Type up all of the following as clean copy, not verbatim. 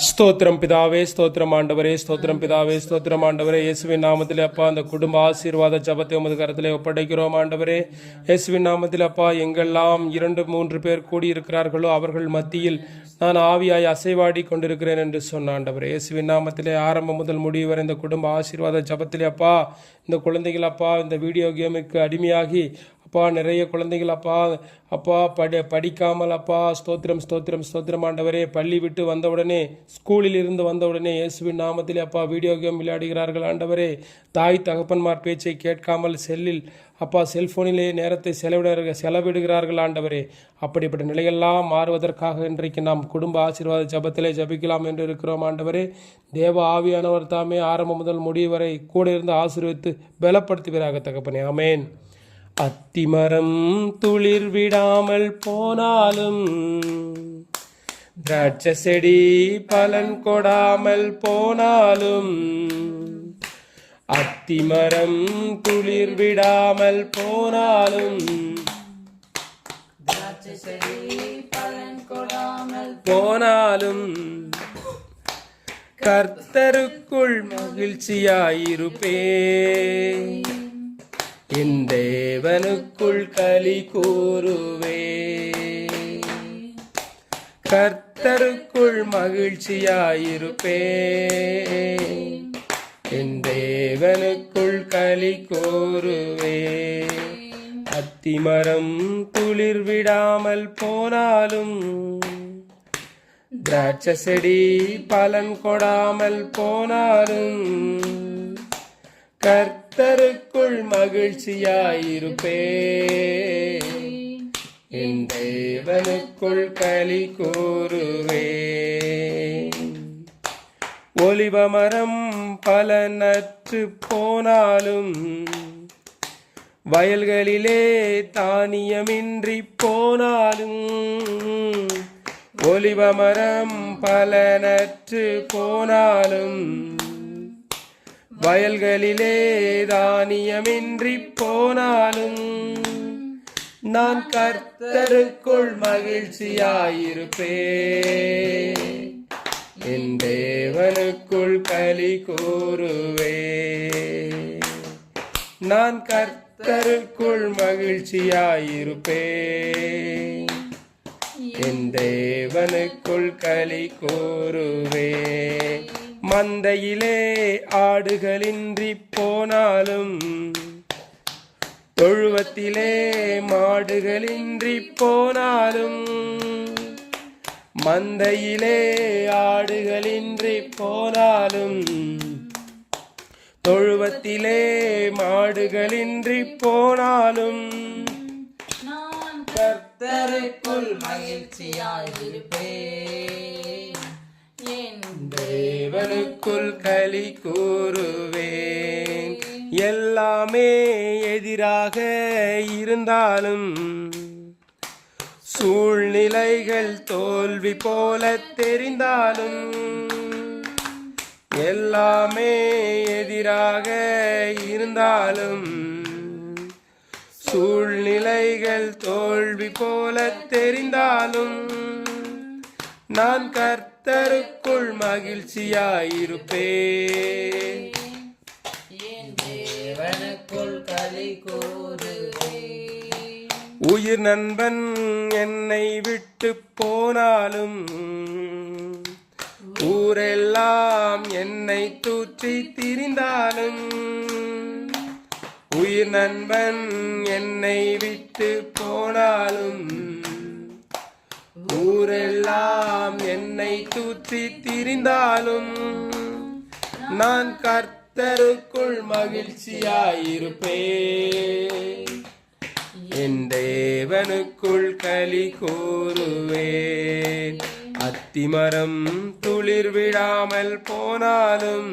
ஸ்தோத்திரம் பிதாவே, ஸ்தோத்திரம் ஆண்டவரே, ஸ்தோத்திரம் பிதாவே, ஸ்தோத்திரம் ஆண்டவரே. இயேசுவின் நாமத்தில் அப்பா அந்த குடும்ப ஆசீர்வாத ஜபத்தை உமது கரத்திலே ஒப்படைக்கிறோம் ஆண்டவரே. இயேசுவின் நாமத்தில் அப்பா எங்கெல்லாம் 2-3 பேர் கூடியிருக்கிறார்களோ அவர்கள் மத்தியில் நான் ஆவியாய் அசைவாடி கொண்டிருக்கிறேன் என்று சொன்ன ஆண்டவரே. இயேசுவின் நாமத்திலே ஆரம்பம் முதல் முடிவு வரை இந்த குடும்ப ஆசீர்வாத ஜபத்திலே அப்பா இந்த குழந்தைகள் அப்பா இந்த வீடியோ கேமுக்கு அடிமையாகி அப்பா நிறைய குழந்தைகள் அப்பா படிக்காமல் அப்பா ஸ்தோத்திரம் ஸ்தோத்திரம் ஸ்தோத்திரம் ஆண்டவரே. பள்ளி விட்டு வந்தவுடனே ஸ்கூலில் இருந்து வந்தவுடனே இயேசுவின் நாமத்திலே அப்பா வீடியோ கேம் விளையாடுகிறார்கள் ஆண்டவரே. தாய் தகப்பன்மார் பேச்சை கேட்காமல் செல்போனிலே நேரத்தை செலவிடுகிறார்கள் ஆண்டவரே. அப்படிப்பட்ட நிலையெல்லாம் மாறுவதற்காக இன்றைக்கு நாம் குடும்ப ஆசீர்வாத ஜபத்திலே ஜபிக்கலாம் என்று இருக்கிறோம் ஆண்டவரே. தேவ ஆவியானவர் தாமே ஆரம்பம் முதல் முடிவு வரை கூட இருந்து ஆசீர்வித்து பலப்படுத்துவீராக தகப்பனே. ஆமேன். அத்திமரம் துளிர் விடாமல் போனாலும் திராட்சை செடி பலன் கொடாமல் போனாலும், அத்திமரம் துளிர் விடாமல் போனாலும் திராட்சை செடி பலன் கொடாமல் போனாலும் கர்த்தருக்குள் மகிழ்ச்சியாயிருப்பேன், என் தேவனுக்குள் களி கூறுவே. கர்த்தருக்குள் மகிழ்ச்சியாயிருப்பேன், என் தேவனுக்குள் களி கூறுவே. அத்திமரம் துளிர் விடாமல் போனாலும் திராட்சை செடி பலன் கொடாமல் போனாலும் கர்த்தருக்குள் மகிழ்ச்சியாயிருப்பேன், என் தேவனுக்குள் களி கூறுவேன். ஒலிவமரம் பலனற்று போனாலும் வயல்களிலே தானியமின்றி போனாலும், ஒலிவமரம் பலனற்று போனாலும் வயல்களிலே தானியமின்றி போனாலும் நான் கர்த்தருக்குள் மகிழ்ச்சியாயிருப்பேன், என் தேவனுக்குள் களி கூறுவேன். நான் கர்த்தருக்குள் மகிழ்ச்சியாயிருப்பேன், என் தேவனுக்குள் களி கூறுவேன். மந்தையிலே ஆடுகளின்றி போனாலும் தொழுவத்திலே மாடுகளின்றி போனாலும், மந்தையிலே ஆடுகளின்றி போனாலும் தொழுவத்திலே மாடுகளின்றி போனாலும் நான் கர்த்தருக்குள் மகிழ்ச்சியாயிருப்பேன், என் தேவனுக்குள் களி கூறுவேன். எல்லாமே எதிராக இருந்தாலும் சூழ்நிலைகள் தோல்வி போல தெரிந்தாலும், எல்லாமே எதிராக இருந்தாலும் சூழ்நிலைகள் தோல்வி போல தெரிந்தாலும் நான் கர்த்தருக்குள் மகிழ்ச்சியாயிருப்பேன், என் தேவனுக்குள் களி கூறுவேன். உயிர் நண்பன் என்னை விட்டு போனாலும் ஊரெல்லாம் என்னை தூற்றி திரிந்தாலும், உயிர் நண்பன் என்னை விட்டு போனாலும் ஊரெல்லாம் என்னை தூற்றி திரிந்தாலும் நான் கர்த்தருக்குள் மகிழ்ச்சியாயிருப்பேன், என் தேவனுக்குள் களி கூறுவேன். அத்திமரம் துளிர் விடாமல் போனாலும்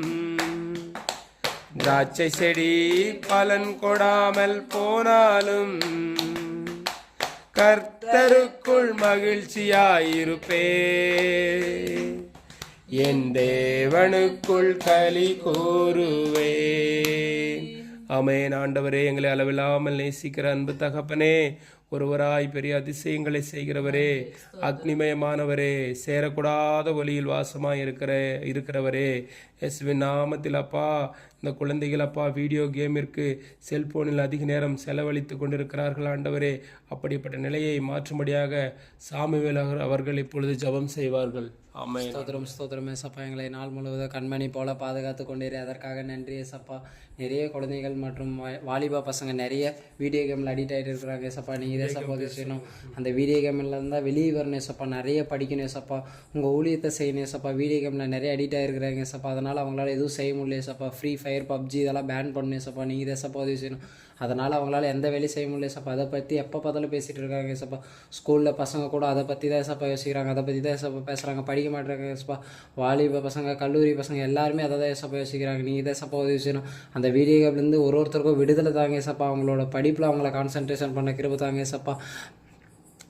திராட்சை செடி பலன் கொடாமல் போனாலும் கர்த்தருக்குள் மகிழ்ச்சியாயிருப்பேன், என் தேவனுக்குள் களி கூறுவேன். ஆமென். ஆண்டவரே, எங்களை அளவில்லாமல் நேசிக்கிற அன்பு தகப்பனே, ஒருவராய் பெரிய அதிசயங்களை செய்கிறவரே, அக்னிமயமானவரே, சேரக்கூடாத ஒளியில் வாசமாய் இருக்கிறவரே, இயேசுவின் நாமத்தில் அப்பா இந்த குழந்தைகள் அப்பா வீடியோ கேமிற்கு செல்போனில் அதிக நேரம் செலவழித்து கொண்டிருக்கிறார்கள் ஆண்டவரே. அப்படிப்பட்ட நிலையை மாற்றும்படியாக சாமுவேல் அவர்கள் இப்பொழுது ஜெபம் செய்வார்கள். ஆமென். ஸ்தோத்திரம் ஸ்தோத்திரம் ஏசப்பா, எங்களை நாள் முழுவதும் கண்மணி போல பாதுகாத்து கொண்டீரே, அதற்காக நன்றி ஏசப்பா. நிறைய குழந்தைகள் மற்றும் வாலிபா பசங்க நிறைய வீடியோ கேமில் அடிக்ட் ஆகிட்டு இருக்கிறாங்க ஏசப்பா. நீங்கள் ஏசப்பா செய்யணும், அந்த வீடியோ கேமில் இருந்தால் வெளியே வரணும் ஏசப்பா, நிறைய படிக்கணும் ஏசப்பா, உங்கள் ஊழியத்தை செய்யணும் ஏசப்பா. வீடியோ கேமில் நிறைய அடிக்ட் ஆகிருக்கிறாங்க ஏசப்பா, அதனால் அவங்களால எதுவும் செய்ய முடியல ஏசப்பா. ஃப்ரீ ஃபயர், பப்ஜி இதெல்லாம் பேன் பண்ணணும் ஏசப்பா. நீங்கள் ஏசப்பா உதவி செய்யணும், அதனால் அவங்களால எந்த வேலையும் செய்ய முடியல ஏசப்பா. அதை பற்றி எப்போ பார்த்தாலும் பேசிகிட்டு இருக்காங்க ஏசப்பா. ஸ்கூலில் பசங்க கூட அதை பற்றி தான் ஏசப்பா யோசிக்கிறாங்க, அதை பற்றி தான் ஏசப்பா பேசுகிறாங்க, படிக்க மாட்டேறாங்க ஏசப்பா. வாலிப பசங்க, கல்லூரி பசங்க எல்லாருமே அதை தான் ஏசப்பா யோசிக்கிறாங்க. நீங்கள் தான் ஏசப்பா உதவி செய்யணும், அந்த வீடியோ கேம்லேருந்து ஒருத்தருக்கும் விடுதலை தாங்க ஏசப்பா. அவங்களோட படிப்பில் அவங்கள கான்சன்ட்ரேஷன் பண்ண கிருபை தாங்க ஏசப்பா.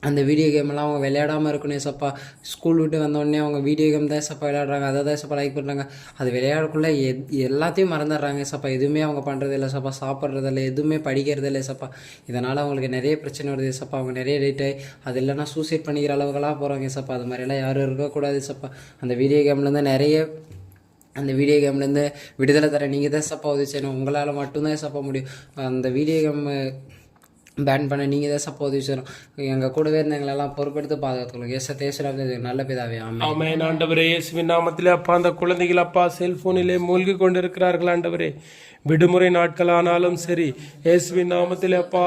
அந்த வீடியோ கேமெல்லாம் அவங்க விளையாடாமல் இருக்கணும் ஏசப்பா. ஸ்கூல் விட்டு வந்தோடனே அவங்க வீடியோ கேம் தான் ஏசப்பா விளையாடுறாங்க, அதை தான் ஏசப்பா லைக் பண்ணுறாங்க. அது விளையாடக்குள்ளே எல்லாத்தையும் மறந்துடுறாங்க ஏசப்பா. எதுவுமே அவங்க பண்ணுறது இல்லை ஏசப்பா, சாப்பிட்றதில்ல, எதுவுமே படிக்கிறது இல்லை ஏசப்பா. இதனால் அவங்களுக்கு நிறைய பிரச்சனை வருது ஏசப்பா. அவங்க நிறைய டேட்டு அது இல்லைன்னா சூசைட் பண்ணிக்கிற அளவுக்கெல்லாம் போகிறாங்க ஏசப்பா. அது மாதிரியெல்லாம் யாரும் இருக்கக்கூடாது ஏசப்பா. அந்த வீடியோ கேம்லேருந்து விடுதலை தர நீங்கள் தான் ஏசப்பா உதவி செய்யணும், உங்களால் மட்டும்தான் ஏசப்பா முடியும். அந்த வீடியோ கேம் பேன் பண்ண நீங்கள் தான் சப்போஸ் செய்யணும். எங்கள் கூடவே இருந்த எங்களெல்லாம் பொறுப்பெடுத்து பாதுகாத்துக்கணும். தேச நல்ல பிதாவே ஆமென். ஆண்டவரே, இயேசுவின் நாமத்திலே அப்பா அந்த குழந்தைகள் அப்பா செல்போனிலே மூழ்கி கொண்டிருக்கிறார்கள் ஆண்டவரே. விடுமுறை நாட்கள் ஆனாலும் சரி, இயேசுவின் நாமத்திலே அப்பா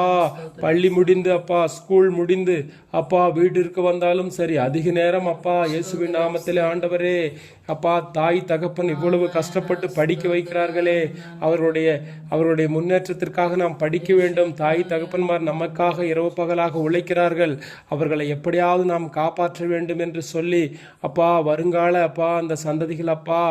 பள்ளி முடிந்து அப்பா ஸ்கூல் முடிந்து அப்பா வீட்டிற்கு வந்தாலும் சரி, அதிக நேரம் அப்பா இயேசுவின் நாமத்திலே ஆண்டவரே அப்பா தாய் தகப்பன் இவ்வளவு கஷ்டப்பட்டு படிக்க வைக்கிறார்களே, அவருடைய முன்னேற்றத்திற்காக நாம் படிக்க வேண்டும். தாய் தகப்பன்மார் நமக்காக இரவு பகலாக உழைக்கிறார்கள், அவர்களை எப்படியாவது நாம் காப்பாற்ற வேண்டும் என்று சொல்லி அப்பா வருங்கால அப்பா அந்த சந்ததிகள் அப்பா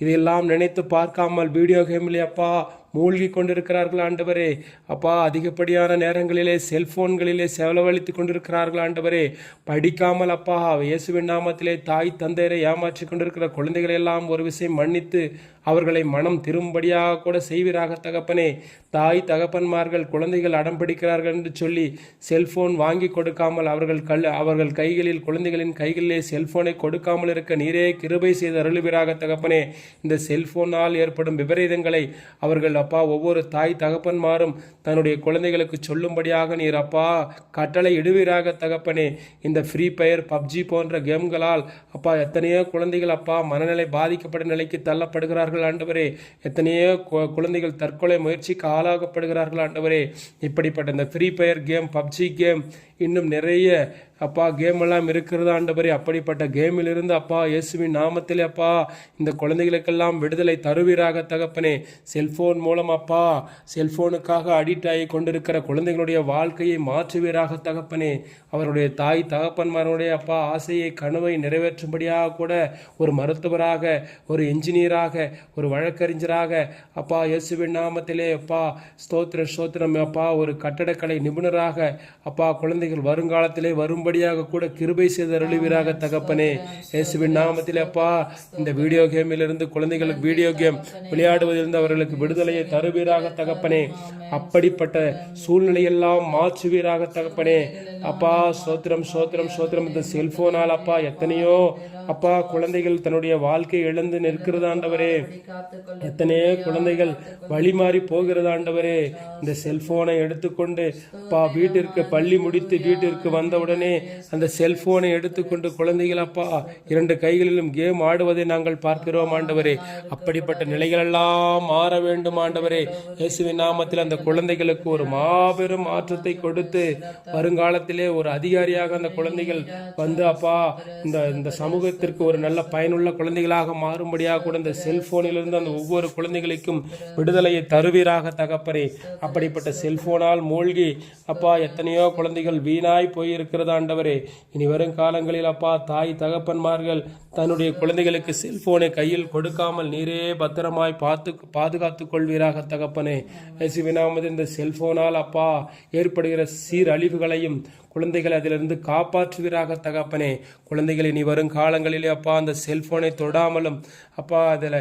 இதையெல்லாம் நினைத்து பார்க்காமல் வீடியோ கேமிலே அப்பா மூழ்கி கொண்டிருக்கிறார்கள் ஆண்டவரே. அப்பா அதிகப்படியான நேரங்களிலே செல்போன்களிலே செலவழித்து கொண்டிருக்கிறார்கள் ஆண்டவரே. படிக்காமல் அப்பா இயேசுவின் நாமத்திலே தாய் தந்தையரை ஏமாற்றி கொண்டிருக்கிற குழந்தைகளை எல்லாம் ஒரு விஷயம் மன்னித்து அவர்களை மனம் திரும்படியாக கூட செய்வீராக தகப்பனே. தாய் தகப்பன்மார்கள் குழந்தைகள் அடம் பிடிக்கிறார்கள் என்று சொல்லி செல்போன் வாங்கி கொடுக்காமல் அவர்கள் கைகளில் குழந்தைகளின் கைகளிலே செல்போனை கொடுக்காமல் இருக்க நீரே கிருபை செய்து அருளுவீராக தகப்பனே. இந்த செல்போனால் ஏற்படும் விபரீதங்களை அவர்கள் அப்பா ஒவ்வொரு தாய் தகப்பன்மாரும் தன்னுடைய குழந்தைகளுக்கு சொல்லும்படியாக நீர் அப்பா கட்டளை இடுவீராக தகப்பனே. இந்த ஃப்ரீ ஃபயர், பப்ஜி போன்ற கேம்களால் அப்பா எத்தனையோ குழந்தைகள் அப்பா மனநிலை பாதிக்கப்பட்ட நிலைக்கு தள்ளப்படுகிறார்கள் ஆண்டவரே. எத்தனையோ குழந்தைகள் தற்கொலை முயற்சிக்கு ஆளாகப்படுகிறார்கள் ஆண்டவரே. இப்படிப்பட்ட இந்த free fire game, PUBG game, இன்னும் நிறைய அப்பா கேம் எல்லாம் இருக்கிறது ஆண்டவரே. அப்படிப்பட்ட கேமில் இருந்து அப்பா இயேசுவின் நாமத்திலே அப்பா இந்த குழந்தைகளுக்கெல்லாம் விடுதலை தருவீராக தகப்பனே. செல்போன் மூலம் அப்பா செல்போனுக்காக அடிக்ட் ஆகி கொண்டிருக்கிற குழந்தைகளுடைய வாழ்க்கையை மாற்றுவீராக தகப்பனே. அவருடைய தாய் தகப்பன்மாருடைய அப்பா ஆசையை கனவை நிறைவேற்றும்படியாக கூட ஒரு மருத்துவராக, ஒரு என்ஜினியராக, ஒரு வழக்கறிஞராக அப்பா இயேசுவின் நாமத்திலே அப்பா ஸ்தோத்திரம் அப்பா ஒரு கட்டடக்கலை நிபுணராக அப்பா குழந்தைகள் வருங்காலத்திலே வரும்படியாக கூட கிருபை செய்து அருளுவீராக தகப்பனே. இயேசுவின் நாமத்திலே அப்பா இந்த வீடியோ கேமிலிருந்து குழந்தைகளுக்கு வீடியோ கேம் விளையாடுவதிலிருந்து அவர்களுக்கு விடுதலையை தருவீராக தகப்பனே. அப்படிப்பட்ட சூழ்நிலையெல்லாம் மாற்றுவீராக தகப்பனே. அப்பா சோத்திரம் இந்த செல்போனால் அப்பா எத்தனையோ அப்பா குழந்தைகள் தன்னுடைய வாழ்க்கையை இழந்து நிற்கிறதாண்டவரே. எத்தனையோ குழந்தைகள் வழிமாறி போகிறதாண்டவரே. இந்த செல்போனை எடுத்துக்கொண்டு அப்பா வீட்டிற்கு பள்ளி முடித்து வீட்டிற்கு வந்தவுடனே அந்த செல்போனை எடுத்துக்கொண்டு குழந்தைகள் அப்பா 2 கைகளிலும் கேம் ஆடுவதை நாங்கள் பார்க்கிறோம் ஆண்டவரே. அப்படிப்பட்ட நிலைகளெல்லாம் மாற வேண்டும் ஆண்டவரே. இயேசுவின் நாமத்தில் அந்த குழந்தைகளுக்கு ஒரு மாபெரும் மாற்றத்தை கொடுத்து வருங்காலத்திலே ஒரு அதிகாரியாக அந்த குழந்தைகள் வந்து அப்பா இந்த சமூகத்திற்கு ஒரு நல்ல பயனுள்ள குழந்தைகளாக மாறும்படியாக கூட இந்த செல்போனிலிருந்து அந்த ஒவ்வொரு குழந்தைகளுக்கும் விடுதலையை தருவீராக தகப்பனே. அப்படிப்பட்ட செல்போனால் மூழ்கி அப்பா எத்தனையோ குழந்தைகள் வீணாய் போயிருக்கிறது ஆண்டவரே. இனி வரும் காலங்களில் அப்பா தாய் தகப்பன்மார்கள் தன்னுடைய குழந்தைகளுக்கு செல்போனை கையில் கொடுக்காமல் நீரே பத்திரமாய் பாதுகாத்துக் கொள்வீராக தகப்பனே. இயேசுவின் இந்த செல்போனால் அப்பா ஏற்படுகிற சீரழிவுகளையும் குழந்தைகளை அதிலிருந்து காப்பாற்றுவீராக தகப்பனே. குழந்தைகள் இனி வரும் காலங்களிலே அப்பா அந்த செல்போனை தொடாமலும் அப்பா அதில்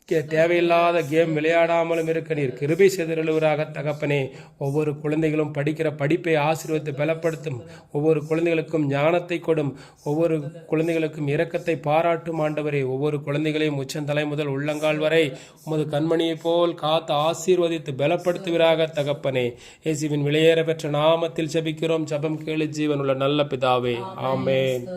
தேவையில்லாத கேம் விளையாடாமலும் இருக்க நீர் கிருபை செய்தருளுவராக தகப்பனே. ஒவ்வொரு குழந்தைகளும் படிக்கிற படிப்பை ஆசீர்வதித்து பலப்படுத்தும். ஒவ்வொரு குழந்தைகளுக்கும் ஞானத்தை கொடும். ஒவ்வொரு குழந்தைகளுக்கும் இரக்கத்தை பாராட்டும் ஆண்டவரே. ஒவ்வொரு குழந்தைகளையும் உச்சந்தலை முதல் உள்ளங்கால் வரை உமது கண்மணியைப் போல் காத்து ஆசீர்வதித்து பலப்படுத்துவீராக தகப்பனே. இயேசுவின் விலையேற பெற்ற நாமத்தில் ஜெபிக்கிறோம். ஜெபம் கேளு ஜீவனுள்ள நல்ல பிதாவே. ஆமென்.